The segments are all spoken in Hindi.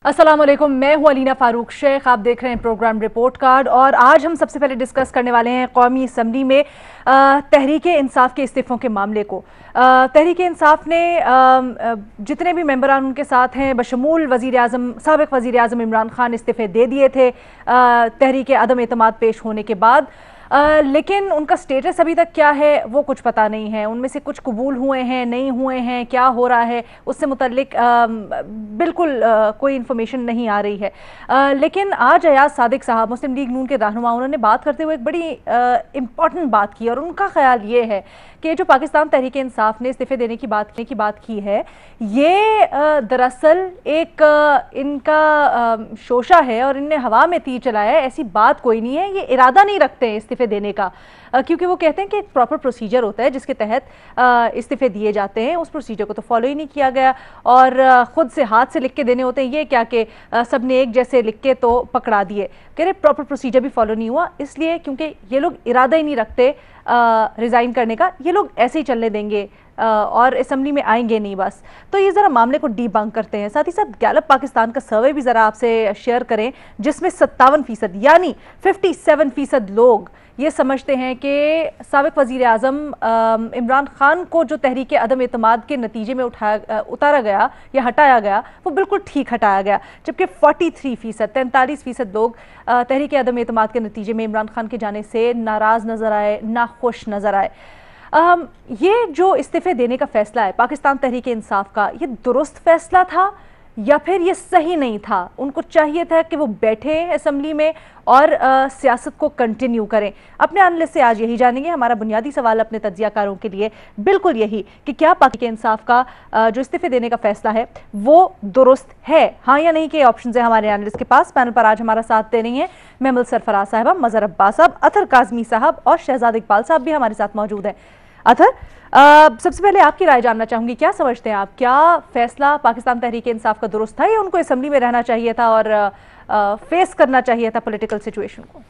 अस्सलाम वालेकुम, मैं हूं अलीना फारूक शेख। आप देख रहे हैं प्रोग्राम रिपोर्ट कार्ड और आज हम सबसे पहले डिस्कस करने वाले हैं कौमी असम्बली में तहरीके इंसाफ के इस्तीफ़ों के मामले को। तहरीके इंसाफ ने जितने भी मेंबरान उनके साथ हैं बशमूल साबिक़ वज़ीर आज़म इमरान खान इस्तीफ़े दे दिए थे तहरीके अदम एतमाद पेश होने के बाद। लेकिन उनका स्टेटस अभी तक क्या है वो कुछ पता नहीं है। उनमें से कुछ कबूल हुए हैं, नहीं हुए हैं, क्या हो रहा है उससे मुतल्लिक बिल्कुल कोई इन्फॉर्मेशन नहीं आ रही है। लेकिन आज अयाज सादिक साहब मुस्लिम लीग नून के रहनुमा उन्होंने बात करते हुए एक बड़ी इम्पॉर्टेंट बात की और उनका ख्याल ये है कि जो पाकिस्तान तहरीक इंसाफ ने इस्तीफ़े देने की बात की है ये दरअसल एक इनका शोशा है और इनने हवा में तीर चलाया है। ऐसी बात कोई नहीं है, ये इरादा नहीं रखते हैं इस्तीफ़े देने का, क्योंकि वो कहते हैं कि एक प्रॉपर प्रोसीजर होता है जिसके तहत इस्तीफ़े दिए जाते हैं। उस प्रोसीजर को तो फॉलो ही नहीं किया गया और ख़ुद से हाथ से लिख के देने होते हैं। ये क्या कि सब ने एक जैसे लिख के तो पकड़ा दिए, कह रहे प्रॉपर प्रोसीजर भी फॉलो नहीं हुआ, इसलिए क्योंकि ये लोग इरादा ही नहीं रखते रिज़ाइन करने का, ये लोग ऐसे ही चलने देंगे और असम्बली में आएंगे नहीं बस। तो ये ज़रा मामले को डीबंक करते हैं। साथ ही साथ गैलप पाकिस्तान का सर्वे भी ज़रा आपसे शेयर करें जिसमें 57% यानी 57% लोग ये समझते हैं कि साबिक़ वज़ीर आज़म इमरान खान को जो तहरीक अदम एतमाद के नतीजे में उतारा गया या हटाया गया वो बिल्कुल ठीक हटाया गया, जबकि 43% लोग तहरीक अदम एतमाद के नतीजे में इमरान खान के जाने से नाराज़ नज़र आए, नाखुश नज़र आए। ये जो इस्तीफ़े देने का फ़ैसला है पाकिस्तान तहरीक इंसाफ का, ये दुरुस्त फ़ैसला था या फिर ये सही नहीं था? उनको चाहिए था कि वो बैठे असम्बली में और सियासत को कंटिन्यू करें। अपने एनालिस्ट से आज यही जानेंगे। हमारा बुनियादी सवाल अपने तज्ज़ियाकारों के लिए बिल्कुल यही कि क्या पाकिस्तान इंसाफ का जो इस्तीफ़े देने का फ़ैसला है वो दुरुस्त है, हाँ या नहीं के ऑप्शन है हमारे एनालिस्ट के पास। पैनल पर आज हमारा साथ दे रही हैं महमूद सरफराज साहबा, मज़हर अब्बास साहब, अतर काज़मी साहब और शहजाद इकबाल साहब भी हमारे साथ मौजूद हैं। अतर, सबसे पहले आपकी राय जानना चाहूंगी, क्या समझते हैं आप, क्या फैसला पाकिस्तान तहरीक इंसाफ का दुरुस्त था या उनको असेंबली में रहना चाहिए था और फेस करना चाहिए था पॉलिटिकल सिचुएशन को?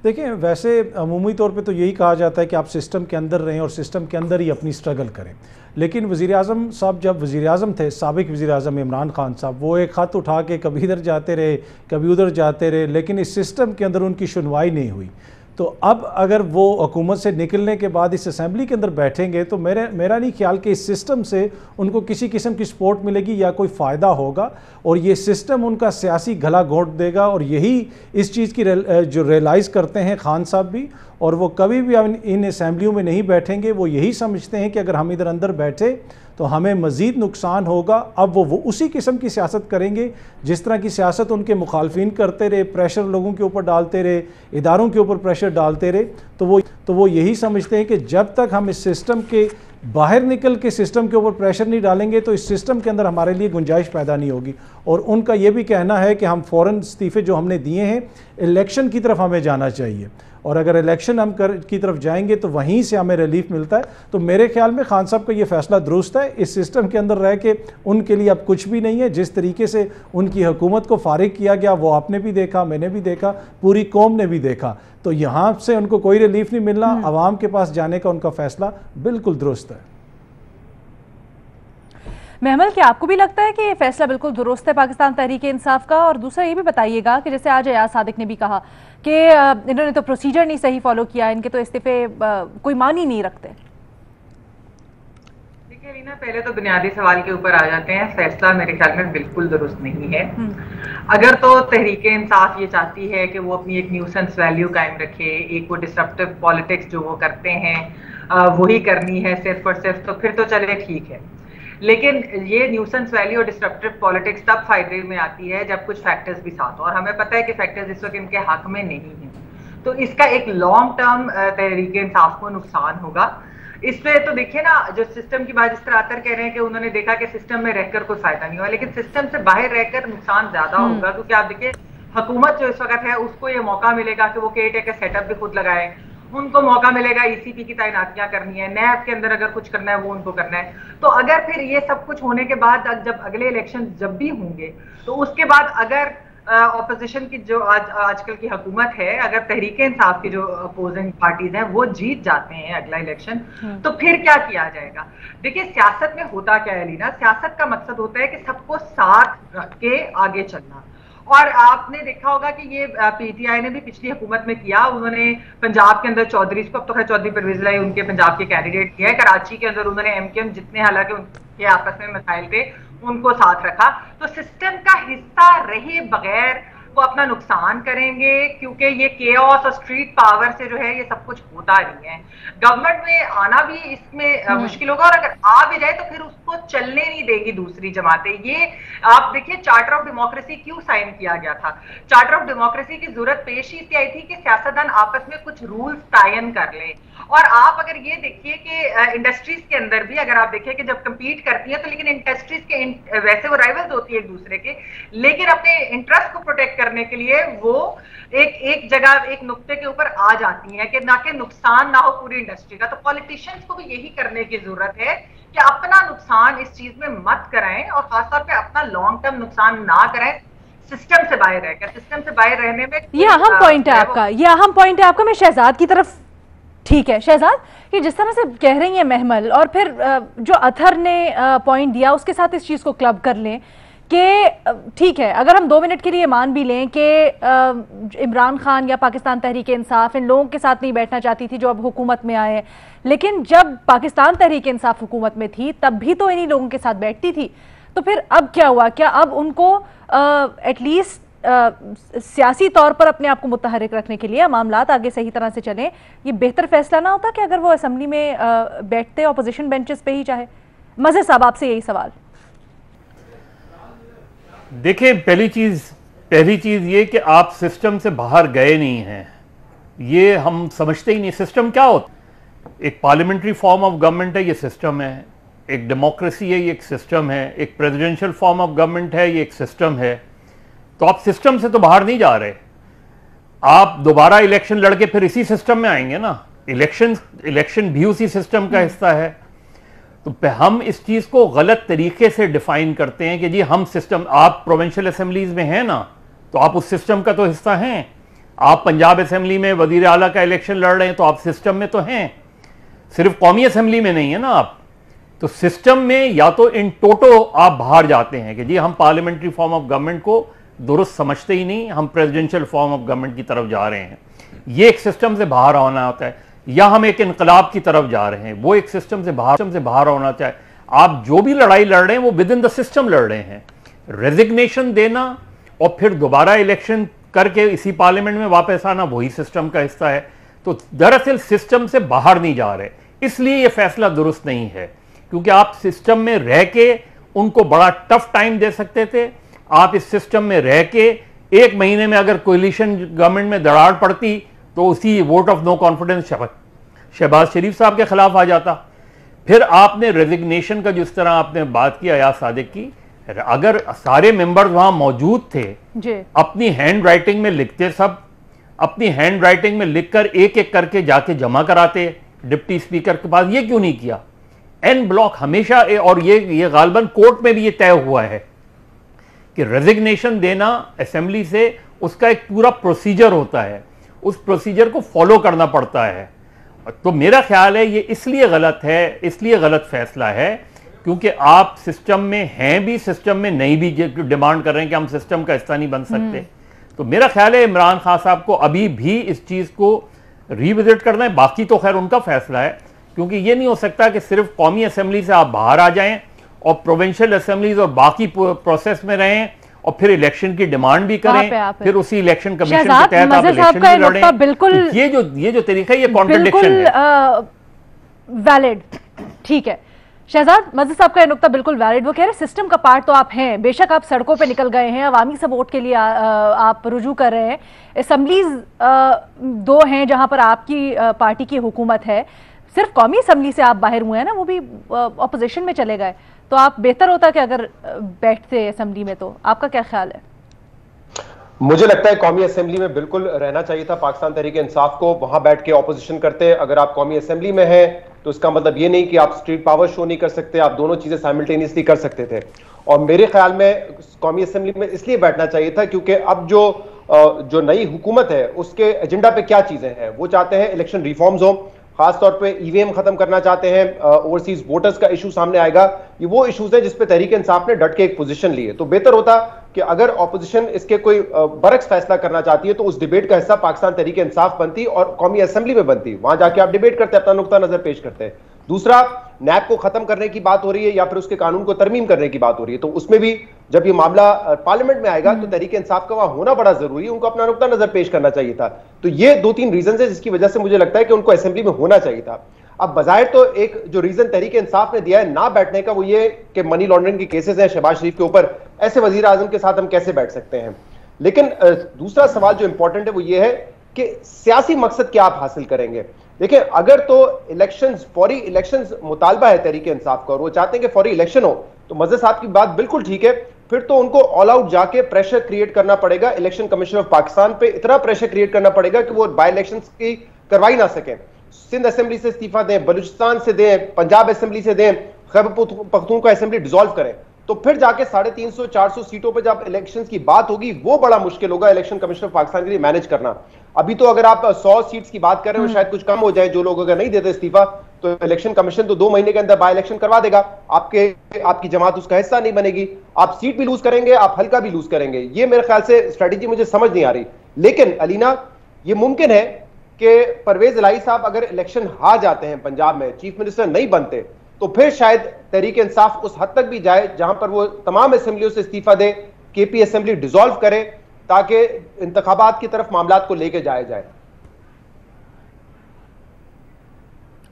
देखिए, वैसे अमूमी तौर पे तो यही कहा जाता है कि आप सिस्टम के अंदर रहें और सिस्टम के अंदर ही अपनी स्ट्रगल करें। लेकिन वज़ीर आज़म साहब जब वज़ीर आज़म थे, साबिक़ वज़ीर आज़म इमरान खान साहब, वो एक ख़त उठा के कभी इधर जाते रहे कभी उधर जाते रहे, लेकिन इस सिस्टम के अंदर उनकी सुनवाई नहीं हुई। तो अब अगर वो हुकूमत से निकलने के बाद इस असेंबली के अंदर बैठेंगे तो मेरा नहीं ख्याल कि इस सिस्टम से उनको किसी किस्म की सपोर्ट मिलेगी या कोई फ़ायदा होगा, और ये सिस्टम उनका सियासी गला घोंट देगा। और यही इस चीज़ की जो रियलाइज़ करते हैं खान साहब भी, और वो कभी भी इन असेंबलियों में नहीं बैठेंगे। वो यही समझते हैं कि अगर हम इधर अंदर बैठे तो हमें मज़ीद नुकसान होगा। अब वो उसी किस्म की सियासत करेंगे जिस तरह की सियासत उनके मुखालफिन करते रहे, प्रेशर लोगों के ऊपर डालते रहे, इदारों के ऊपर प्रेशर डालते रहे। तो वो यही समझते हैं कि जब तक हम इस सिस्टम के बाहर निकल के सिस्टम के ऊपर प्रेशर नहीं डालेंगे तो इस सिस्टम के अंदर हमारे लिए गुंजाइश पैदा नहीं होगी। और उनका ये भी कहना है कि हम फ़ौरन इस्तीफ़े जो हमने दिए हैं, इलेक्शन की तरफ हमें जाना चाहिए, और अगर इलेक्शन हम की तरफ जाएंगे तो वहीं से हमें रिलीफ मिलता है। तो मेरे ख्याल में खान साहब का ये फ़ैसला दुरुस्त है। इस सिस्टम के अंदर रह के उनके लिए अब कुछ भी नहीं है। जिस तरीके से उनकी हुकूमत को फारिग किया गया वो आपने भी देखा, मैंने भी देखा, पूरी कौम ने भी देखा। तो यहाँ से उनको कोई रिलीफ नहीं मिलना। आवाम के पास जाने का उनका फ़ैसला बिल्कुल दुरुस्त है। महमल, क्या आपको भी लगता है कि ये फैसला बिल्कुल दुरुस्त है पाकिस्तान तहरीक इंसाफ का? और दूसरा ये भी बताइएगा कि जैसे आज अयाज सादिक ने भी कहा कि इन्होंने तो प्रोसीजर नहीं सही फॉलो किया, इनके तो इस्तीफे कोई मान ही नहीं रखते। देखिए रीना, पहले तो बुनियादी सवाल के ऊपर आ जाते हैं। फैसला मेरे ख्याल में बिल्कुल दुरुस्त नहीं है। अगर तो तहरीक इंसाफ ये चाहती है कि वो अपनी एक न्यूसेंस वैल्यू कायम रखे, एक वो डिसरप्टिव पॉलिटिक्स जो वो करते हैं वही करनी है सिर्फ और सिर्फ, तो फिर तो चले ठीक है। लेकिन ये न्यूसेंस वैल्यू और डिस्ट्रक्टिव पॉलिटिक्स तब फायदे में आती है जब कुछ फैक्टर्स भी साथ हो, और हमें पता है कि फैक्टर्स इस वक्त इनके हक में नहीं है। तो इसका एक लॉन्ग टर्म तहरीक इंसाफ को नुकसान होगा। इसमें तो देखिए ना, जो सिस्टम की बात जिस तरह आतर कह रहे हैं कि उन्होंने देखा कि सिस्टम में रहकर कोई फायदा नहीं हुआ, लेकिन सिस्टम से बाहर रहकर नुकसान ज्यादा होगा। क्योंकि आप देखिए, हुकूमत जो इस वक्त है उसको ये मौका मिलेगा कि वो केयरटेकर सेटअप भी खुद लगाए, उनको मौका मिलेगा ईसीपी की तैनातियां करनी है, नैब के अंदर अगर कुछ करना है वो उनको करना है। तो अगर फिर ये सब कुछ होने के बाद जब अगले इलेक्शन जब भी होंगे तो उसके बाद अगर ऑपोजिशन की जो आजकल की हुकूमत है, अगर तहरीके इंसाफ की जो अपोजिंग पार्टीज हैं वो जीत जाते हैं अगला इलेक्शन, तो फिर क्या किया जाएगा? देखिए, सियासत में होता क्या है लीना, सियासत का मकसद होता है कि सबको साथ रख के आगे चलना। और आपने देखा होगा कि ये पीटीआई ने भी पिछली हुकूमत में किया। उन्होंने पंजाब के अंदर चौधरी, अब तो खैर चौधरी परवेज लाई उनके पंजाब के कैंडिडेट किया है। कराची के अंदर उन्होंने एमकेएम जितने हालांकि उनके आपस में मसाइल थे उनको साथ रखा। तो सिस्टम का हिस्सा रहे बगैर वो अपना नुकसान करेंगे, क्योंकि ये केओस और स्ट्रीट पावर से जो है ये सब कुछ होता नहीं है। गवर्नमेंट में आना भी इसमें मुश्किल होगा, और अगर आ भी जाए तो फिर उसको चलने नहीं देगी दूसरी जमातें। ये आप देखिए, चार्टर ऑफ डेमोक्रेसी क्यों साइन किया गया था? चार्टर ऑफ डेमोक्रेसी की जरूरत पेश इसलिए आई थी कि सियासतदान आपस में कुछ रूल्स तायन कर ले। और आप अगर ये देखिए कि इंडस्ट्रीज के अंदर भी अगर आप देखिए कि जब कंपीट करती है तो लेकिन इंडस्ट्रीज के वैसे वो राइवल्स होती है एक दूसरे के, लेकिन अपने इंटरेस्ट को प्रोटेक्ट करने के लिए वो एक जगह एक नुक्ते के ऊपर आ जाती हैं कि ना कि नुकसान ना हो पूरी इंडस्ट्री का। तो पॉलिटिशियंस को भी यही करने की जरूरत है कि अपना नुकसान इस चीज में मत कराएं, और खासतौर पे अपना लॉन्ग टर्म नुकसान ना कराएं। सिस्टम से बाहर रहकर, सिस्टम से बाहर रहने में ये अहम पॉइंट है आपका, ये अहम पॉइंट है आपका। मैं शहजाद की तरफ, ठीक है शहजाद, कि जिस तरह से कह रही हैं महमल, और फिर जो अथर ने पॉइंट दिया उसके साथ इस चीज़ को क्लब कर लें कि ठीक है, अगर हम 2 मिनट के लिए मान भी लें कि इमरान खान या पाकिस्तान तहरीक इंसाफ इन लोगों के साथ नहीं बैठना चाहती थी जो अब हुकूमत में आए, लेकिन जब पाकिस्तान तहरीक इंसाफ हुकूमत में थी तब भी तो इन्हीं लोगों के साथ बैठती थी। तो फिर अब क्या हुआ? क्या अब उनको एटलीस्ट सियासी तौर पर अपने आप को मुतहरिक रखने के लिए, मामलात आगे सही तरह से चलें, ये बेहतर फैसला ना होता कि अगर वो असेंबली में बैठते अपोजिशन बेंचेस पे ही? चाहे मज़हर साहब आपसे यही सवाल। देखिए, पहली चीज़ ये कि आप सिस्टम से बाहर गए नहीं हैं, ये हम समझते ही नहीं। सिस्टम क्या होता? एक पार्लियामेंट्री फॉर्म ऑफ गवर्नमेंट है, ये सिस्टम है। एक डेमोक्रेसी है, ये एक सिस्टम है। एक प्रेसिडेंशियल फॉर्म ऑफ गवर्नमेंट है, ये एक सिस्टम है। तो आप सिस्टम से तो बाहर नहीं जा रहे। आप दोबारा इलेक्शन लड़के फिर इसी सिस्टम में आएंगे ना। इलेक्शन भी उसी सिस्टम का हिस्सा है। तो हम इस चीज़ को गलत तरीके से डिफाइन करते हैं कि जी हम सिस्टम, आप प्रोविंशियल असेंबलीज में हैं ना, तो आप उस सिस्टम का तो हिस्सा हैं। आप पंजाब असेंबली में वजीर आला का इलेक्शन लड़ रहे हैं तो आप सिस्टम में तो हैं, सिर्फ कौमी असेंबली में नहीं है ना आप। तो सिस्टम में या तो इन टोटो आप बाहर जाते हैं कि जी हम पार्लियामेंट्री फॉर्म ऑफ गवर्नमेंट को दुरुस्त समझते ही नहीं, हम प्रेसिडेंशियल फॉर्म ऑफ गवर्नमेंट की तरफ जा रहे हैं, ये एक सिस्टम से बाहर आना होता है। या हम एक इनकलाब की तरफ जा रहे हैं, वो एक सिस्टम से बाहर होना चाहिए। आप जो भी लड़ाई लड़ रहे हैं वो विद इन द सिस्टम लड़ रहे हैं। रेजिग्नेशन देना और फिर दोबारा इलेक्शन करके इसी पार्लियामेंट में वापस आना, वही सिस्टम का हिस्सा है। तो दरअसल सिस्टम से बाहर नहीं जा रहे, इसलिए ये फैसला दुरुस्त नहीं है, क्योंकि आप सिस्टम में रह के उनको बड़ा टफ टाइम दे सकते थे। आप इस सिस्टम में रह के 1 महीने में अगर कोलिशन गवर्नमेंट में दरार पड़ती तो उसी vote of no confidence Shahbaz Sharif साहब के खिलाफ आ जाता। फिर आपने रेजिग्नेशन का जिस तरह आपने बात की अयाज सादिक की, अगर सारे मेंबर्स वहां मौजूद थे अपनी हैंड राइटिंग में लिखते, सब अपनी हैंड राइटिंग में लिखकर एक एक करके जाके जमा कराते डिप्टी स्पीकर के पास, ये क्यों नहीं किया? एन ब्लॉक हमेशा, और ये गालबन कोर्ट में भी ये तय हुआ है कि रेजिग्नेशन देना असेंबली से, उसका एक पूरा प्रोसीजर होता है, उस प्रोसीजर को फॉलो करना पड़ता है। तो मेरा ख्याल है ये इसलिए गलत है, इसलिए गलत फैसला है क्योंकि आप सिस्टम में हैं भी, सिस्टम में नहीं भी डिमांड कर रहे हैं कि हम सिस्टम का हिस्सा नहीं बन सकते। तो मेरा ख्याल है इमरान खान साहब को अभी भी इस चीज़ को रिविजिट करना है। बाकी तो खैर उनका फैसला है, क्योंकि ये नहीं हो सकता कि सिर्फ कौमी असेंबली से आप बाहर आ जाएं और प्रोविंशियल असेंबलीज और बाकी प्रोसेस में रहें और फिर इलेक्शन की डिमांड भी करें, फिर उसी इलेक्शन कमीशन के तहत आप इलेक्शन भी लड़ें। बिल्कुल, ये जो तरीका है, ये कॉन्ट्रडिक्शन है। वैलिड, ठीक है शहजाद, मज़हर साहब का ये नुकता बिल्कुल वैलिड। वो कह रहे सिस्टम का पार्ट तो आप हैं, बेशक आप सड़कों पे निकल गए हैं, अवामी सपोर्ट के लिए आप रुजू कर रहे हैं। असेंबलीज 2 हैं जहां पर आपकी पार्टी की हुकूमत है, सिर्फ कौमी असेंबली से आप बाहर हुए हैं ना, वो भी अपोजिशन में चले गए। तो आप बेहतर होता कि अगर बैठते असेंबली में, तो आपका क्या ख्याल है? मुझे लगता है कौमी असेंबली में बिल्कुल रहना चाहिए था पाकिस्तान तहरीक इंसाफ को, वहां बैठ के ऑपोजिशन करते। अगर आप कौमी असेंबली में हैं तो इसका मतलब ये नहीं कि आप स्ट्रीट पावर शो नहीं कर सकते, आप दोनों चीजें साइमल्टेनियसली कर सकते थे। और मेरे ख्याल में कौमी असेंबली में इसलिए बैठना चाहिए था क्योंकि अब जो नई हुकूमत है उसके एजेंडा पे क्या चीजें हैं। वो चाहते हैं इलेक्शन रिफॉर्म्स हो, खासतौर पे ईवीएम खत्म करना चाहते हैं, ओवरसीज वोटर्स का इशू सामने आएगा। ये वो इशूज हैं जिस पे तहरीक इंसाफ ने डट के एक पोजीशन ली है। तो बेहतर होता कि अगर ऑपोजिशन इसके कोई बरक्स फैसला करना चाहती है तो उस डिबेट का हिस्सा पाकिस्तान तहरीक इंसाफ बनती और कौमी असेंबली में बनती, वहां जाके आप डिबेट करते, अपना नुक्ता नजर पेश करते हैं। दूसरा, नैब को खत्म करने की बात हो रही है या फिर उसके कानून को तरमीम करने की बात हो रही है, तो उसमें भी जब ये मामला पार्लियामेंट में आएगा तो तहरीक इंसाफ का वहां होना बड़ा जरूरी है, उनको अपना नुक्ता नजर पेश करना चाहिए था। तो ये 2-3 रीजन है जिसकी वजह से मुझे लगता है कि उनको असेंबली में होना चाहिए था। अब बजाय तो एक जो रीजन तहरीक इंसाफ ने दिया है ना बैठने का, वो ये कि मनी लॉन्ड्रिंग के केसेस हैं शहबाज शरीफ के ऊपर, ऐसे वजीर आजम के साथ हम कैसे बैठ सकते हैं। लेकिन दूसरा सवाल जो इंपॉर्टेंट है वो ये है कि सियासी मकसद क्या आप हासिल करेंगे। देखिए, अगर तो इलेक्शंस, फौरी इलेक्शंस मुतालबा है तहरीक इंसाफ का और वो चाहते हैं कि फौरी इलेक्शन हो, तो मज़हर साहब की बात बिल्कुल ठीक है। फिर तो उनको ऑल आउट जाके प्रेशर क्रिएट करना पड़ेगा, इलेक्शन कमीशन ऑफ पाकिस्तान पे इतना प्रेशर क्रिएट करना पड़ेगा कि वो बाई इलेक्शन की करवाई ना सकें। सिंध असेंबली से इस्तीफा दें, बलूचिस्तान से दें, पंजाब असेंबली से दें, खैबर पख्तूनख्वा असेंबली डिसॉल्व करें, तो फिर जाके 350-400 सीटों पर जब इलेक्शंस की बात होगी वो बड़ा मुश्किल होगा इलेक्शन कमीशन ऑफ पाकिस्तान के लिए मैनेज करना। अभी तो अगर आप 100 सीट्स की बात कर रहे हो, शायद कुछ कम हो जाए, जो लोग अगर नहीं देते इस्तीफा तो इलेक्शन कमीशन तो 2 महीने के अंदर बाय इलेक्शन करवा देगा, आपकी जमात उसका हिस्सा नहीं बनेगी, आप सीट भी लूज करेंगे, आप हल्का भी लूज करेंगे। ये मेरे ख्याल से स्ट्रेटेजी मुझे समझ नहीं आ रही। लेकिन अलीना, ये मुमकिन है कि परवेज इलाही साहब अगर इलेक्शन हार जाते हैं, पंजाब में चीफ मिनिस्टर नहीं बनते, तो फिर शायद तहरीक इंसाफ उस हद तक भी जाए जहां पर वो तमाम असेंबलियों से इस्तीफा दे, केपी असेंबली डिसॉल्व करे, ताकि इंतखाबात की तरफ मामलात को लेके जाया जाए।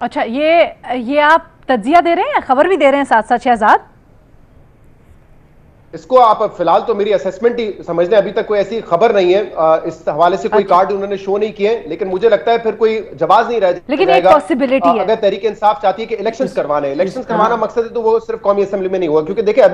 अच्छा, ये आप तज्जिया दे रहे हैं या खबर भी दे रहे हैं साथ साथ शहजाद? इसको आप फिलहाल तो मेरी असेसमेंट ही समझ लें, अभी तक कोई ऐसी खबर नहीं है, इस हवाले से कोई कार्ड उन्होंने शो नहीं किए, लेकिन मुझे लगता है फिर कोई जवाब नहीं रह जाएगा। लेकिन एक पॉसिबिलिटी है, अगर तहरीक इंसाफ चाहती है कि इलेक्शंस करवाना मकसद है, तो वो सिर्फ कौमी असेंबली में नहीं होगा। क्योंकि देखिए,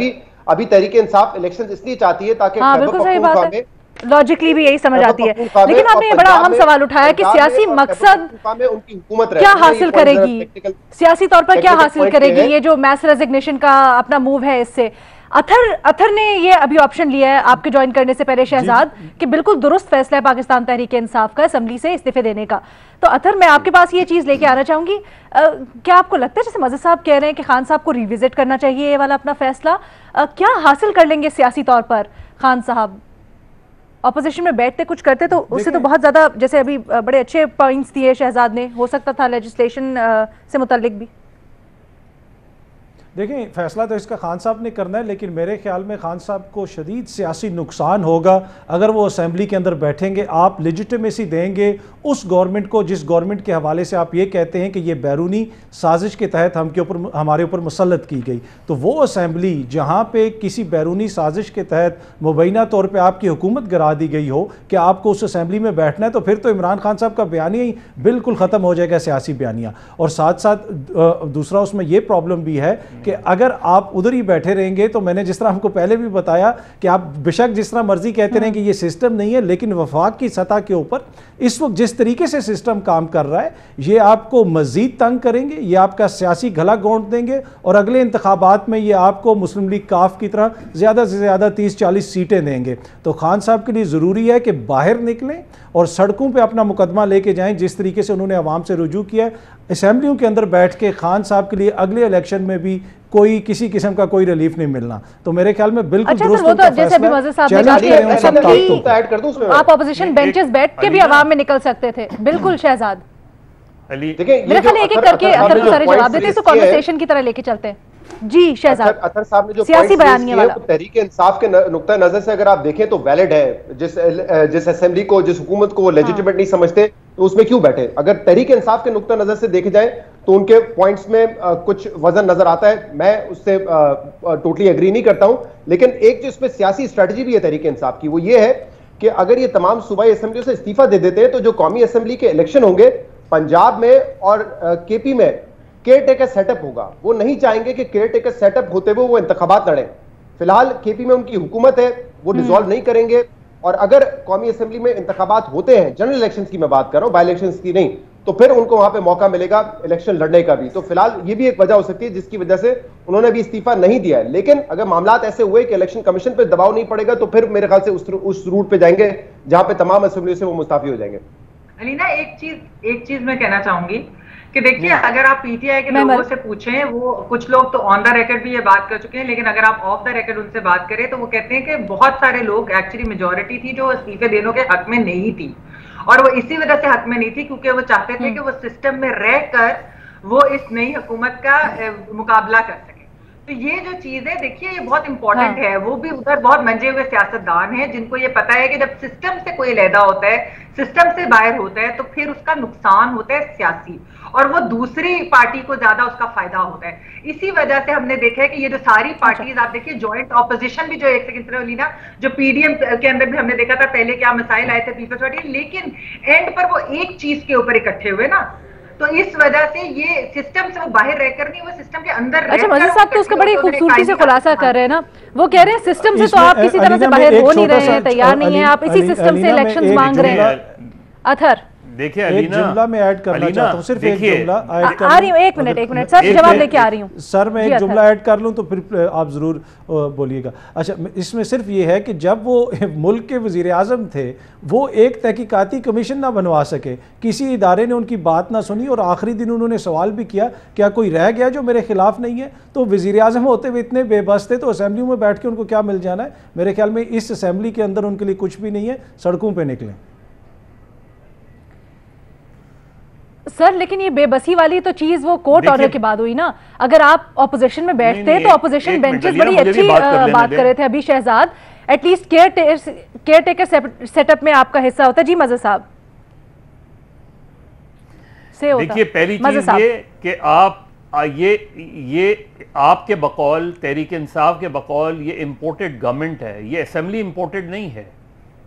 अभी तहरीक इंसाफ इलेक्शंस इसलिए चाहती है ताकि लॉजिकली भी यही समझ आती है। लेकिन आपने ये बड़ा अहम सवाल उठाया कि सियासी मकसद उनकी हुकूमत क्या हासिल करेगी, सियासी तौर पर क्या हासिल करेगी ये जो मैस रेजिग्नेशन का अपना मूव है। इससे अथर ने ये अभी ऑप्शन लिया है आपके ज्वाइन करने से पहले शहजाद, कि बिल्कुल दुरुस्त फैसला है पाकिस्तान तहरीक इंसाफ का असेंबली से इस्तीफे देने का। तो अथर, मैं आपके पास ये चीज लेके आना चाहूंगी, क्या आपको लगता है जैसे मज़हर साहब कह रहे हैं कि खान साहब को रिविजिट करना चाहिए ये वाला अपना फैसला, क्या हासिल कर लेंगे सियासी तौर पर खान साहब? ऑपोजिशन में बैठते कुछ करते तो उससे तो बहुत ज्यादा, जैसे अभी बड़े अच्छे पॉइंट्स दिए शहजाद ने, हो सकता था लेजिस्लेशन से मुताल्लिक भी। देखिए, फैसला तो इसका खान साहब ने करना है, लेकिन मेरे ख्याल में खान साहब को शदीद सियासी नुकसान होगा अगर वो असेंबली के अंदर बैठेंगे। आप लेजिटिमेसी देंगे उस गवर्नमेंट को जिस गवर्नमेंट के हवाले से आप ये कहते हैं कि ये बैरूनी साजिश के तहत हमारे ऊपर मुसल्लत की गई। तो वो असेंबली जहाँ पे किसी बैरूनी साजिश के तहत मुबैना तौर पर आपकी हुकूमत गिरा दी गई हो कि आपको उस असेंबली में बैठना है, तो फिर तो इमरान खान साहब का बयानिया ही बिल्कुल ख़त्म हो जाएगा, सियासी बयानिया। और साथ साथ दूसरा उसमें ये प्रॉब्लम भी है कि अगर आप उधर ही बैठे रहेंगे, तो मैंने जिस तरह हमको पहले भी बताया कि आप बेशक जिस तरह मर्जी कहते रहें कि ये सिस्टम नहीं है, लेकिन वफाक की सतह के ऊपर इस वक्त जिस तरीके से सिस्टम काम कर रहा है, ये आपको मजीद तंग करेंगे, ये आपका सियासी गला घोंट देंगे और अगले इंतखाबात में ये आपको मुस्लिम लीग काफ की तरह ज़्यादा से ज़्यादा 30-40 सीटें देंगे। तो खान साहब के लिए ज़रूरी है कि बाहर निकलें और सड़कों पर अपना मुकदमा लेके जाएं, जिस तरीके से उन्होंने अवाम से रुजू किया है। असेंबलियों के अंदर बैठ के खान साहब के लिए अगले इलेक्शन में भी कोई किसी किस्म का कोई रिलीफ नहीं मिलना। तो मेरे ख्याल में बिल्कुल दुरुस्त तो जैसे अभी मज़हर साहब ने कहा कि आप ऑपोजिशन बेंचेस बैठ के भी आवाम में निकल सकते थे। बिल्कुल शहजाद, मेरे ख्याल एक एक करके अतर को सारे जवाब देते, तो कॉन्वर्सेशन की तरह लेके चलते हैं। जी शहजाद, अतर साहब ने जो सियासी बयानिया वाला तहरीक इंसाफ के नुक्ता नजर से अगर आप देखें तो वैलिड है। जिस असेंबली को, जिस हुकूमत को वो लेजिटिमेट नहीं समझते, तो उसमें क्यों बैठे। अगर तहरीक इंसाफ के नुक्ता नजर से देखे जाए तो उनके पॉइंट्स में कुछ वजन नजर आता है, मैं उससे टोटली एग्री नहीं करता हूं। लेकिन एक जो इसमें सियासी स्ट्रेटजी भी है तहरीक इंसाफ की, वो ये है कि अगर ये तमाम सूबाई असेंबलियों से इस्तीफा दे देते हैं, तो जो कौमी असेंबली के इलेक्शन होंगे पंजाब में और केपी में, केयर टेकर सेटअप होगा। वो नहीं चाहेंगे कि केयर टेकर सेटअप होते हुए वो इंतखाबात लड़े। फिलहाल केपी में उनकी हुकूमत है, वो डिसॉल्व नहीं करेंगे और अगर कौमी असेंबली में इंतखाबात होते हैं, जनरल इलेक्शंस की मैं बात कर रहा हूं, बाई इलेक्शंस की नहीं, तो फिर उनको वहां पे मौका मिलेगा इलेक्शन लड़ने का भी। तो फिलहाल ये भी एक वजह हो सकती है जिसकी वजह से उन्होंने भी इस्तीफा नहीं दिया है। लेकिन अगर मामलात ऐसे हुए कि इलेक्शन कमीशन पे दबाव नहीं पड़ेगा तो फिर मेरे ख्याल से उस रूट पे जाएंगे जहां पे तमाम असेंबली से वो मुस्ताफी हो जाएंगे। अलीना, एक चीज मैं कहना चाहूंगी कि देखिए, अगर आप पीटीआई के लोगों से पूछें, वो कुछ लोग तो ऑन द रिकॉर्ड भी ये बात कर चुके हैं, लेकिन अगर आप ऑफ द रिकॉर्ड उनसे बात करें तो वो कहते हैं कि बहुत सारे लोग, एक्चुअली मेजॉरिटी थी जो इस्तीफे देने के हक में नहीं थी, और वो इसी वजह से हक में नहीं थी क्योंकि वो चाहते थे कि वो सिस्टम में रहकर वो इस नई हुकूमत का मुकाबला कर सके। तो ये जो चीज है, देखिए, ये बहुत इंपॉर्टेंट है। वो भी उधर बहुत मंजे हुए सियासतदान हैं जिनको ये पता है कि जब सिस्टम से कोई लैदा होता है, सिस्टम से बाहर होता है, तो फिर उसका नुकसान होता है सियासी, और वो दूसरी पार्टी को ज्यादा उसका फायदा होता है। इसी वजह से हमने देखा है कि ये जो सारी पार्टीज, आप देखिए जॉइंट ऑपोजिशन भी, जो एक सेकंड तरह लीना, जो पीडीएम के अंदर भी हमने देखा था पहले क्या मसाइल आए थे पीपल्स पार्टी, लेकिन एंड पर वो एक चीज के ऊपर इकट्ठे हुए ना, तो इस वजह से ये सिस्टम से वो बाहर रहकर नहीं, वो सिस्टम के अंदर। अच्छा, मजीद साहब तो उसका बड़ी खूबसूरती से खुलासा कर रहे हैं ना, वो कह रहे हैं सिस्टम से तो आप किसी तरह से बाहर हो नहीं रहे हैं, तैयार नहीं है, आप इसी सिस्टम से इलेक्शंस मांग रहे हैं। अथर, देखिए एक जुमला में ऐड करना चाहता हूं, सिर्फ एक जुमला ऐड कर आ रही हूं, एक मिनट सर, जवाब लेके आ रही हूं सर। मैं एक जुमला ऐड कर लूं तो फिर आप जरूर बोलिएगा। अच्छा, इसमें सिर्फ ये है कि जब वो मुल्क के वजीर आजम थे, वो एक तहकीकाती कमीशन ना बनवा सके, किसी इदारे ने उनकी बात ना सुनी, और आखिरी दिन उन्होंने सवाल भी किया क्या कोई रह गया जो मेरे खिलाफ नहीं है। तो वजीर आजम होते हुए इतने बेबस थे तो असेंबली में बैठ के उनको क्या मिल जाना है। मेरे ख्याल में इस असेंबली के अंदर उनके लिए कुछ भी नहीं है, सड़कों पर निकलें सर। लेकिन ये बेबसी वाली तो चीज वो कोर्ट ऑर्डर के बाद हुई ना। अगर आप ऑपोजिशन में बैठते तो ऑपोजिशन बेंचेस बड़ी अच्छी बात कर रहे थे अभी Shahzad, at least caretaker setup में आपका हिस्सा होता है। जी मज़हर साहब से होता। देखिए, पहली चीज ये कि आप ये आपके बकौल, तहरीक इंसाफ के बकौल, ये इम्पोर्टेड गवर्नमेंट है, ये असेंबली इम्पोर्टेड नहीं है।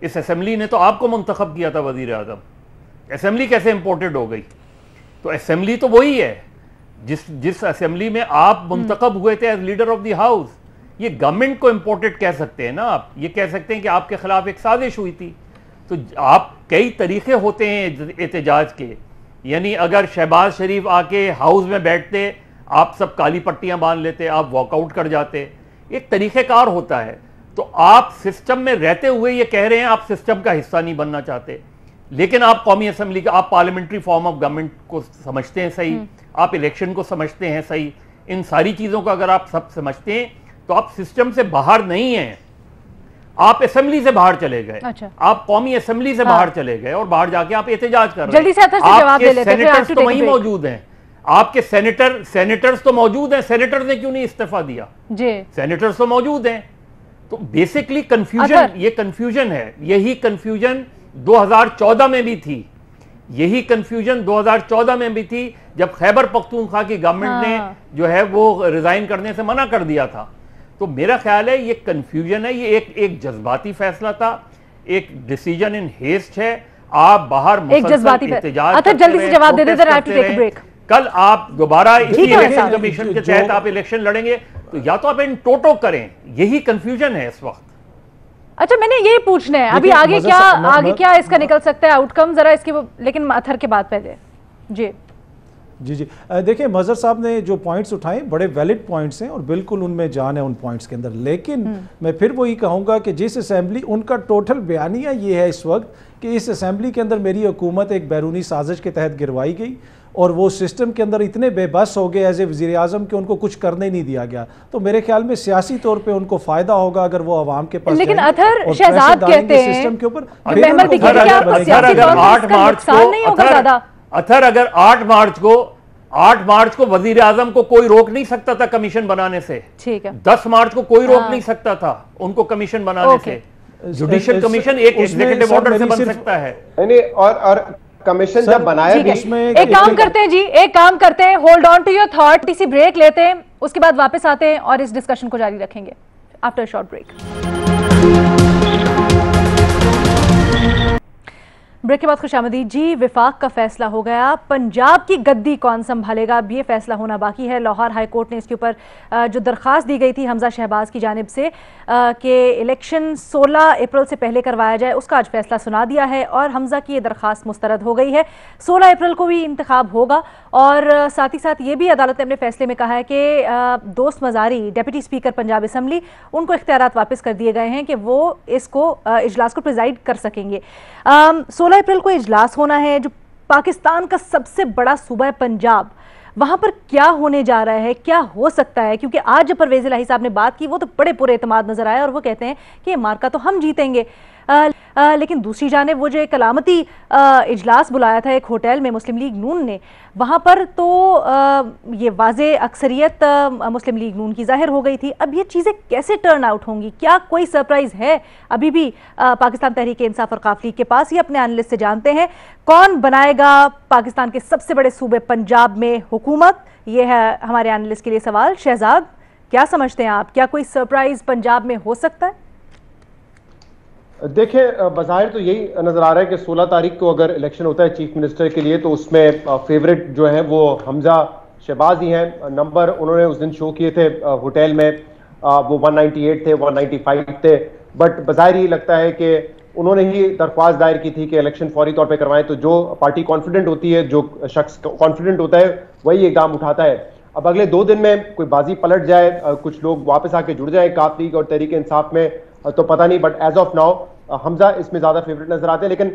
इस असेंबली ने तो आपको मुंतखब किया था वजीर आजम, असेंबली कैसे इम्पोर्टेड हो गई? तो असेंबली तो वही है जिस असेंबली में आप मुंतखब हुए थे as leader of the house. ये गवर्नमेंट को इम्पोर्टेड कह सकते हैं ना आप, ये कह सकते हैं कि आपके खिलाफ एक साजिश हुई थी। तो आप, कई तरीके होते हैं एहतजाज के, यानी अगर शहबाज शरीफ आके हाउस में बैठते, आप सब काली पट्टियां बांध लेते, आप वॉकआउट कर जाते, एक तरीक़ेकार होता है। तो आप सिस्टम में रहते हुए ये कह रहे हैं आप सिस्टम का हिस्सा नहीं बनना चाहते, लेकिन आप कौमी असेंबली का, आप पार्लियामेंट्री फॉर्म ऑफ गवर्नमेंट को समझते हैं सही, आप इलेक्शन को समझते हैं सही, इन सारी चीज़ों को अगर आप सब समझते हैं तो आप सिस्टम से बाहर नहीं हैं, आप असेंबली से बाहर चले गए। अच्छा। आप कौमी असेंबली से बाहर चले गए और बाहर जाके आप एहतजाज कर रहे हैं। जल्दी से जवाब दे लेते हैं, सेनेटर्स तो वहीं मौजूद हैं, आपके सेनेटर्स तो मौजूद हैं, सेनेटर ने क्यों नहीं इस्तीफा दिया? जी, सेनेटर्स तो मौजूद हैं। तो बेसिकली कंफ्यूजन, ये कंफ्यूजन है, यही कंफ्यूजन 2014 में भी थी, यही कंफ्यूजन 2014 में भी थी जब खैबर पख्तूनख्वा की गवर्नमेंट ने जो है वो रिजाइन करने से मना कर दिया था। तो मेरा ख्याल है ये कंफ्यूजन है, ये एक जज्बाती फैसला था, एक डिसीजन इन हेस्ट है। आप बाहर मुसलसल एहतजाज जल्दी से जवाब दे देते, कल आप दोबारा इलेक्शन कमीशन के तहत आप इलेक्शन लड़ेंगे तो या तो आप इन टोटो करें, यही कंफ्यूजन है इस वक्त। अच्छा, मैंने यही पूछना है अभी आगे क्या इसका निकल सकता है आउटकम, जरा इसके, लेकिन अथर के बाद पहले। जी जी जी देखिए, मज़हर साहब ने जो पॉइंट्स उठाए बड़े वैलिड पॉइंट्स हैं और बिल्कुल उनमें जान है उन पॉइंट्स के अंदर, लेकिन मैं फिर वही कहूँगा कि जिस असेंबली, उनका टोटल बयानिया ये है इस वक्त कि इस असेंबली के अंदर मेरी हुकूमत एक बैरूनी साजिश के तहत गिरवाई गई और वो सिस्टम के अंदर इतने बेबस हो गए एज ए वज़ीर आज़म कि उनको कुछ करने ही नहीं दिया गया। तो मेरे ख्याल में सियासी तौर पे उनको फायदा होगा अगर वो आवाम के पास, लेकिन अथर शहजाद कहते हैं सिस्टम के ऊपर अगर 8 मार्च को वजीर आजम को कोई रोक नहीं सकता था कमीशन बनाने से, ठीक है, 10 मार्च को कोई रोक नहीं सकता था उनको कमीशन बनाने से। जुडिशियल कमीशन एक एग्जीक्यूटिव ऑर्डर से बन सकता है। और कमीशन जब बनाया एक काम करते हैं जी, एक काम करते हैं, hold on to your thought, इसी ब्रेक लेते हैं, उसके बाद वापस आते हैं और इस डिस्कशन को जारी रखेंगे आफ्टर शॉर्ट ब्रेक। ब्रेक के बाद खुशामदीद जी। विफाक का फैसला हो गया, पंजाब की गद्दी कौन संभालेगा, अब ये फैसला होना बाकी है। लाहौर हाई कोर्ट ने इसके ऊपर जो दरख्वास्त दी गई थी हमजा शहबाज की जानिब से कि इलेक्शन 16 अप्रैल से पहले करवाया जाए, उसका आज फैसला सुना दिया है और हमजा की ये दरख्वास्त मुस्तरद हो गई है। 16 अप्रैल को भी इंतखाब होगा और साथ ही साथ ये भी अदालत ने अपने फैसले में कहा है कि दोस्त Mazari deputy speaker Punjab assembly, उनको इख्तियारात वापस कर दिए गए हैं कि वो इसको इजलास को प्रिजाइड कर सकेंगे। 16 अप्रैल को इजलास होना है, जो पाकिस्तान का सबसे बड़ा सूबा है पंजाब, वहां पर क्या होने जा रहा है, क्या हो सकता है? क्योंकि आज जब परवेज इलाही साहब ने बात की वो तो बड़े पूरे एतमाद नजर आए और वो कहते हैं कि ये मार्का तो हम जीतेंगे। लेकिन दूसरी जानिब वो जो एक अलामती इजलास बुलाया था एक होटल में मुस्लिम लीग नून ने, वहाँ पर तो ये वाज़े अक्सरियत मुस्लिम लीग नून की जाहिर हो गई थी। अब ये चीज़ें कैसे टर्न आउट होंगी? क्या कोई सरप्राइज़ है अभी भी पाकिस्तान तहरीक इंसाफ और काफ लीग के पास? ये अपने एनालिस्ट से जानते हैं। कौन बनाएगा पाकिस्तान के सबसे बड़े सूबे पंजाब में हुकूमत? ये है हमारे एनालिस्ट के लिए सवाल। शहजाद, क्या समझते हैं आप, क्या कोई सरप्राइज़ पंजाब में हो सकता है? देखिए, बज़ाहिर तो यही नजर आ रहा है कि 16 तारीख को अगर इलेक्शन होता है चीफ मिनिस्टर के लिए तो उसमें फेवरेट जो है वो हमजा शहबाज ही हैं। नंबर उन्होंने उस दिन शो किए थे होटल में, वो 198 थे, 195 थे, बट बज़ाहिर ही लगता है कि उन्होंने ही दरख्वास्त दायर की थी कि इलेक्शन फौरी तौर पे करवाएं। तो जो पार्टी कॉन्फिडेंट होती है, जो शख्स कॉन्फिडेंट होता है, वही इकदाम उठाता है। अब अगले 2 दिन में कोई बाजी पलट जाए, कुछ लोग वापस आके जुड़ जाए काफ लीग और तहरीक इंसाफ में, तो पता नहीं, but as of now Hamza इसमें ज्यादा फेवरेट नजर आते हैं। लेकिन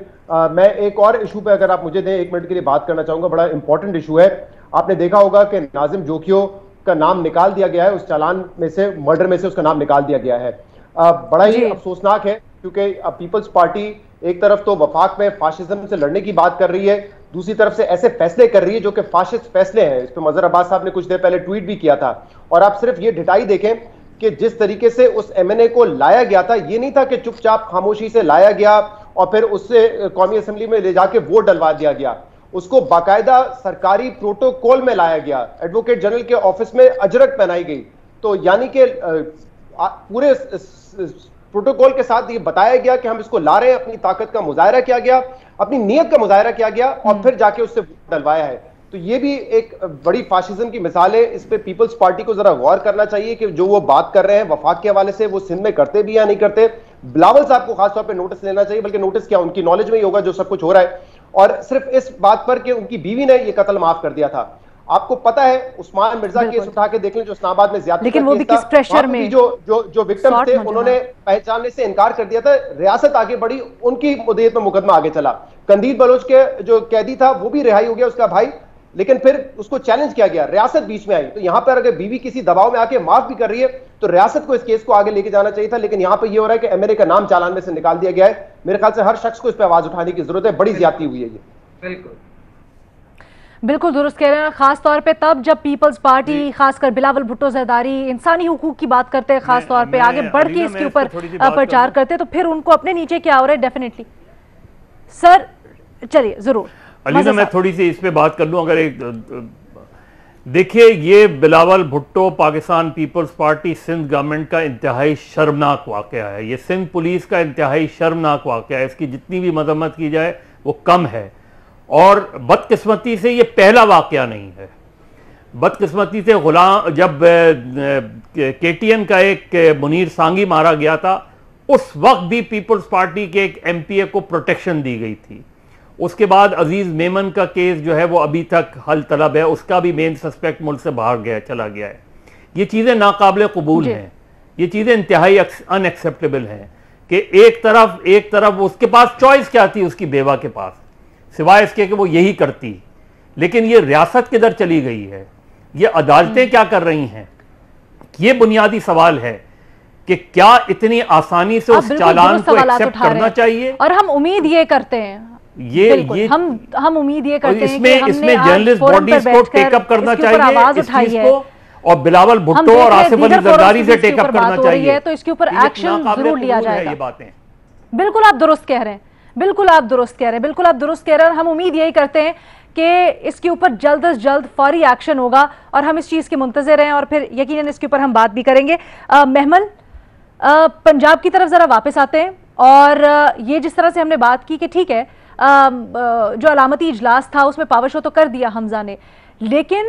मैं एक और इशू पे अगर आप मुझे दें 1 मिनट के लिए बात करना चाहूंगा, बड़ा इंपॉर्टेंट इशू है। आपने देखा होगा कि नाजिम जोकियो का नाम निकाल दिया गया है, उस चालान में से, मर्डर में से उसका नाम निकाल दिया गया है। बड़ा ही अफसोसनाक है क्योंकि पीपल्स पार्टी एक तरफ तो वफाक में फाशिज्म से लड़ने की बात कर रही है, दूसरी तरफ से ऐसे फैसले कर रही है जो कि फाशिस्ट फैसले हैं। इस पर मजहर अब्बास साहब ने कुछ देर पहले ट्वीट भी किया था। और आप सिर्फ ये ढिठाई देखें कि जिस तरीके से उस एमएनए को लाया गया था, ये नहीं था कि चुपचाप खामोशी से लाया गया और फिर उससे कौमी असेंबली में ले जाके वोट डलवा दिया गया। उसको बाकायदा सरकारी प्रोटोकॉल में लाया गया, एडवोकेट जनरल के ऑफिस में अजरक पहनाई गई। तो यानी कि पूरे प्रोटोकॉल के साथ ये बताया गया कि हम इसको ला रहे हैं, अपनी ताकत का मुजाहरा किया गया, अपनी नीयत का मुजाहरा किया गया और फिर जाके उससे वोट डलवाया है। तो ये भी एक बड़ी फाशिज्म की मिसाल है। इस पे पीपल्स पार्टी को जरा गौर करना चाहिए कि जो वो बात कर रहे हैं वफाक के हवाले से, वो सिंध में करते भी या नहीं करते। बिलावल साहब को खासतौर पे नोटिस लेना चाहिए, बल्कि नोटिस क्या, उनकी नॉलेज में ही होगा जो सब कुछ हो रहा है। और सिर्फ इस बात पर कि उनकी बीवी ने ये कत्ल माफ कर दिया था। आपको पता है उस्मान मिर्जा केस उठा के देख लें, जो इस्लामाबाद में ज्यादा, लेकिन वो भी किस प्रेशर में, जो विक्टिम थे उन्होंने पहचानने से इनकार कर दिया था। रियासत आगे बढ़ी, उनकी मुद्दत में मुकदमा आगे चला। कंदील बलोच के जो कैदी था वो भी रिहाई हो गया, उसका भाई, लेकिन फिर उसको चैलेंज किया गया, रियासत बीच में आई। तो यहां पर अगर बीवी किसी दबाव में आके माफ भी कर रही है तो रियासत को इस केस को आगे लेके जाना चाहिए था। लेकिन यहां पर यह हो रहा है कि एमएनए का नाम चालान में से निकाल दिया गया है। मेरे ख्याल से हर शख्स को इस पर आवाज उठाने की जरूरत है, बड़ी ज्यादती हुई है ये। बिल्कुल दुरुस्त कह रहे हैं, खास तौर पे तब जब पीपल्स पार्टी, खासकर बिलावल भुट्टो जरदारी इंसानी हुकूक की बात करते हैं, खास तौर पे आगे बढ़ के इसके ऊपर प्रचार करते हैं, तो फिर उनको अपने नीचे क्या हो रहा है। डेफिनेटली सर, चलिए जरूर अलीना, मैं थोड़ी सी इस पे बात कर लूं। अगर एक देखिए, ये Bilawal Bhutto Pakistan Peoples Party Sindh government का इंतहाई शर्मनाक वाकया है। ये सिंध पुलिस का इंतहाई शर्मनाक वाकया है। इसकी जितनी भी मजम्मत की जाए वो कम है। और बदकिस्मती से ये पहला वाकया नहीं है। बदकिस्मती से गुलाम, जब केटीएन का एक मुनीर सांगी मारा गया था, उस वक्त भी पीपल्स पार्टी के एक एमपीए को प्रोटेक्शन दी गई थी। उसके बाद अजीज मेमन का केस जो है वो अभी तक हल तलब है, उसका भी मेन सस्पेक्ट मुल्क से बाहर चला गया है। ये चीज़ें नाकाबिल कबूल हैं, ये चीज़ें इंतहाई अनएक्सेप्टेबल हैं कि एक तरफ उसके पास चॉइस क्या थी, उसकी बेवा के पास, सिवाय इसके कि वो यही करती। लेकिन ये रियासत किधर चली गई है, ये अदालतें क्या कर रही हैं, ये बुनियादी सवाल है कि क्या इतनी आसानी से उस चालान को एक्सेप्ट करना चाहिए। और हम उम्मीद ये करते हैं, ये हम उम्मीद ये करते हैं कि इसमें जर्नलिस्ट बॉडीज को टेकअप करना चाहिए इस चीज को, और बिलावल भुट्टो और आसिफ अली जरदारी से टेकअप करना चाहिए, तो इसके ऊपर एक्शन जरूर लिया जाएगा। ये बातें बिल्कुल आप दुरुस्त कह रहे हैं, बिल्कुल आप दुरुस्त कह रहे हैं। हम उम्मीद यही करते हैं कि इसके ऊपर जल्द से जल्द फौरी एक्शन होगा और हम इस चीज़ के मुंतज़िर हैं और फिर यकीनन इसके ऊपर हम बात भी करेंगे। महमल, पंजाब की तरफ ज़रा वापस आते हैं और ये जिस तरह से हमने बात की कि ठीक है जो अलामती इजलास था उसमें पावर शो तो कर दिया हमजा ने, लेकिन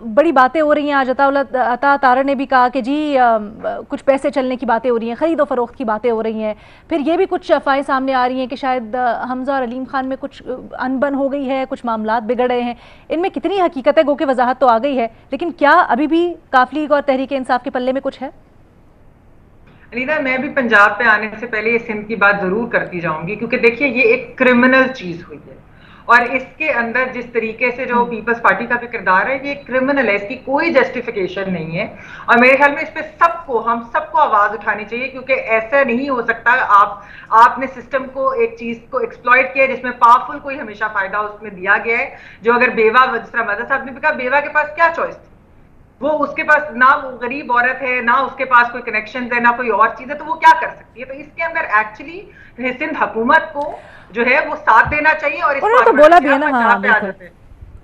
बड़ी बातें हो रही हैं। आज अता तारा ने भी कहा कि जी कुछ पैसे चलने की बातें हो रही हैं, खरीदो फरोख्त की बातें हो रही हैं। फिर ये भी कुछ अफवाहें सामने आ रही हैं कि शायद हमजा और अलीम खान में कुछ अनबन हो गई है, कुछ मामलात बिगड़ रहे हैं। इनमें कितनी हकीकत है, गो के वजाहत तो आ गई है, लेकिन क्या अभी भी काफ लीग और तहरीक इंसाफ के पल्ले में कुछ है? अलीना, मैं भी पंजाब पे आने से पहले ये सिंध की बात जरूर करती जाऊंगी, क्योंकि देखिए ये एक क्रिमिनल चीज हुई है और इसके अंदर जिस तरीके से जो पीपल्स पार्टी का भी किरदार है, ये क्रिमिनल है, इसकी कोई जस्टिफिकेशन नहीं है। और मेरे ख्याल में इस पे हम सबको आवाज उठानी चाहिए, क्योंकि ऐसा नहीं हो सकता आपने सिस्टम को, एक चीज को एक्सप्लॉइट किया जिसमें पावरफुल कोई हमेशा फायदा उसमें दिया गया है। जो अगर बेवा, जिस तरह मदद साहब ने भी कहा, बेवा के पास क्या चॉइस थी? वो उसके पास ना वो गरीब औरत है, ना उसके पास कोई कनेक्शन है, ना कोई और चीज है, तो वो क्या कर सकती है? तो इसके अंदर एक्चुअली सिंध हुकूमत को जो है वो साथ देना चाहिए। और इस तो बोला भी है ना, हाँ बिल्कुल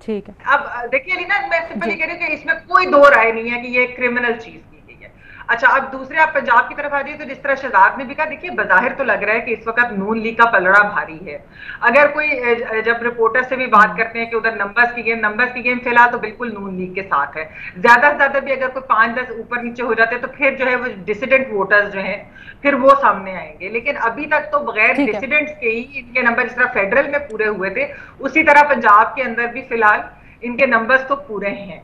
ठीक है। अब देखिए लीना, मैं सिंपल ये कह रही हूँ कि इसमें कोई दो राय नहीं है कि ये क्रिमिनल चीज की गई है। अच्छा, अब दूसरे आप पंजाब की तरफ आ जाइए, तो जिस तरह शहजाद ने भी कहा, देखिए बज़ाहिर तो लग रहा है कि इस वक्त नून लीग का पलड़ा भारी है। अगर कोई, जब रिपोर्टर से भी बात करते हैं कि उधर नंबर्स की गेम फिलहाल तो बिल्कुल नून लीग के साथ है। ज्यादा से ज्यादा भी अगर कोई 5-10 ऊपर नीचे हो जाते हैं तो फिर जो है वो डिसिडेंट वोटर्स जो हैं फिर वो सामने आएंगे। लेकिन अभी तक तो बगैर डिसिडेंट्स के ही इनके नंबर, जिस तरह फेडरल में पूरे हुए थे, उसी तरह पंजाब के अंदर भी फिलहाल इनके नंबर्स तो पूरे हैं।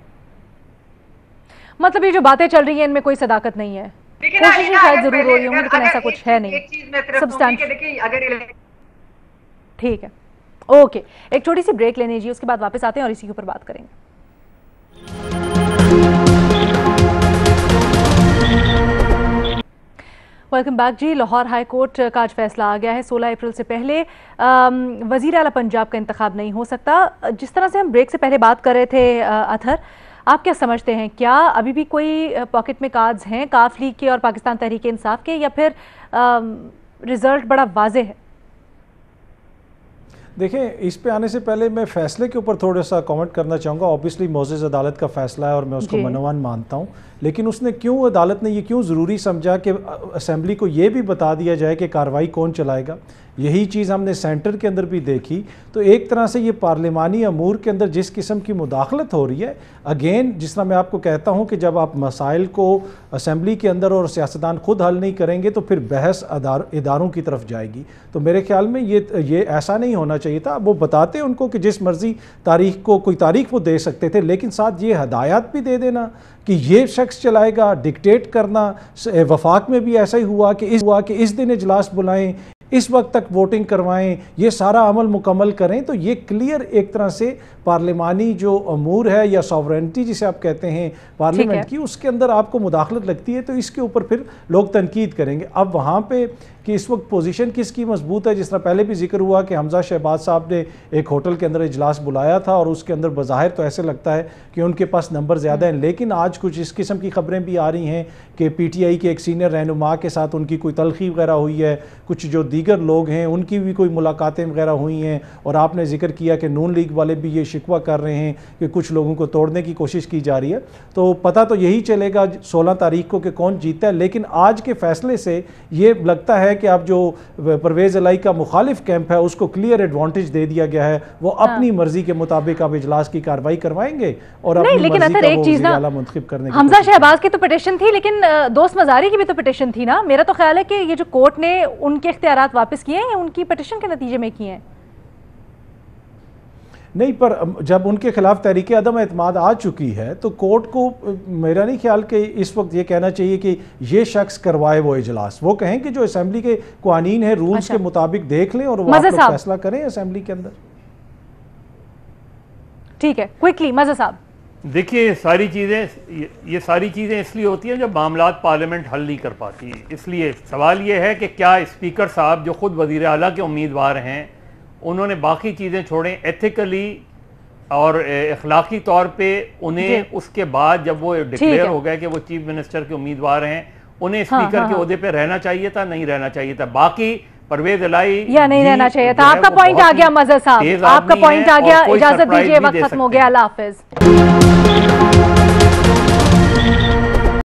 मतलब ये जो बातें चल रही हैं इनमें कोई सदाकत नहीं है, कोशिशें शायद जरूर हो रही होंगी, लेकिन ऐसा कुछ है नहीं सब्सटेंशियल। ठीक है, ओके, एक छोटी सी ब्रेक लेने जी, उसके बाद वापस आते हैं और इसी के ऊपर बात करेंगे। वेलकम बैक जी। लाहौर हाई कोर्ट का आज फैसला आ गया है, 16 अप्रैल से पहले वज़ीर आला पंजाब का इंतखाब नहीं हो सकता। जिस तरह से हम ब्रेक से पहले बात कर रहे थे अतहर, आप क्या समझते हैं, क्या अभी भी कोई पॉकेट में कार्ड्स हैं काफ लीग के और पाकिस्तान तहरीक इंसाफ के, या फिर रिजल्ट बड़ा वाज़ेह है? देखें, इस पे आने से पहले मैं फ़ैसले के ऊपर थोड़ा सा कमेंट करना चाहूँगा। ऑब्वियसली मोअज़्ज़ज़ अदालत का फ़ैसला है और मैं उसको मनवान मानता हूँ, लेकिन उसने क्यों, अदालत ने ये क्यों ज़रूरी समझा कि असेंबली को ये भी बता दिया जाए कि कार्रवाई कौन चलाएगा? यही चीज़ हमने सेंटर के अंदर भी देखी। तो एक तरह से ये पार्लिमानी अमूर के अंदर जिस किस्म की मुदाखलत हो रही है, अगेन जिस तरह मैं आपको कहता हूँ कि जब आप मसाइल को असेंबली के अंदर और सियासतदान खुद हल नहीं करेंगे तो फिर बहस इदारों की तरफ जाएगी। तो मेरे ख्याल में ये ऐसा नहीं होना चाहिए था। वो बताते उनको कि जिस मर्जी तारीख को कोई तारीख वो दे सकते थे, लेकिन साथ ये हदायत भी दे देना कि ये शख्स चलाएगा, डिक्टेट करना। वफाक में भी ऐसा ही हुआ कि इस दिन इजलास बुलाएं, इस वक्त तक वोटिंग करवाएं, ये सारा अमल मुकम्मल करें। तो ये क्लियर एक तरह से पार्लिमानी जो अमूर है या सॉवरेनिटी जिसे आप कहते हैं पार्लियामेंट की, उसके अंदर आपको मुदाखलत लगती है, तो इसके ऊपर फिर लोग तनकीद करेंगे। अब वहाँ पे कि इस वक्त पोजीशन किसकी मजबूत है, जिस तरह पहले भी जिक्र हुआ कि हमजा शहबाज साहब ने एक होटल के अंदर इजलास बुलाया था और उसके अंदर बज़ाहिर तो ऐसे लगता है कि उनके पास नंबर ज़्यादा हैं, लेकिन आज कुछ इस किस्म की खबरें भी आ रही हैं कि PTI के एक सीनियर रहनुमा के साथ उनकी कोई तलखी वगैरह हुई है, कुछ जो दीगर लोग हैं उनकी भी कोई मुलाकातें वगैरह हुई हैं। और आपने जिक्र किया कि नून लीग वाले भी ये शिकवा कर रहे हैं कि कुछ लोगों को तोड़ने की कोशिश की जा रही है। तो पता तो यही चलेगा 16 तारीख को कि कौन जीतता है। लेकिन आज के फैसले से ये लगता है कि अब जो परवेज इलाई का मुखालिफ कैंप है उसको क्लियर एडवांटेज दे दिया गया है। वो अपनी मर्जी के मुताबिक अब इजलास की कार्रवाई करवाएंगे और अपनी मर्जी का वो वज़ीर-ए-आला मुंतखब करने की। हमजा शहबाज की तो पिटीशन थी, लेकिन दोस्त मजारी की भी तो पिटीशन थी ना। मेरा तो ख्याल है कि ये जो कोर्ट ने उनके इख्तियारात वापस किए हैं, उनकी पिटीशन के नतीजे में किए हैं। नहीं, पर जब उनके खिलाफ तहरीक अदम एतमाद आ चुकी है तो कोर्ट को मेरा नहीं ख्याल कि इस वक्त ये कहना चाहिए कि ये शख्स करवाए वो इजलास। वो कहें कि जो असेंबली के कानून है, रूल्स के मुताबिक देख लें और वो आप लोग फैसला करें असेंबली के अंदर। ठीक है, क्विकली मज़ा साहब। देखिए, ये सारी चीज़ें इसलिए होती हैं जब मामलात पार्लियामेंट हल नहीं कर पाती। इसलिए सवाल ये है कि क्या स्पीकर साहब जो खुद वज़ीर आला के उम्मीदवार हैं, उन्होंने बाकी चीज़ें छोड़ें, एथिकली और अखलाकी तौर पे उन्हें उसके बाद जब वो डिक्लेयर हो गए कि वो चीफ मिनिस्टर के उम्मीदवार हैं, उन्हें स्पीकर के ओहदे पे रहना चाहिए था, नहीं रहना चाहिए था। बाकी परवेज इलाई या नहीं रहना चाहिए था। आपका पॉइंट आ गया मज़ा साहब, आपका पॉइंट आ गया। इजाजत दीजिए, वक्त खत्म हो गया। अल्लाह हाफिज।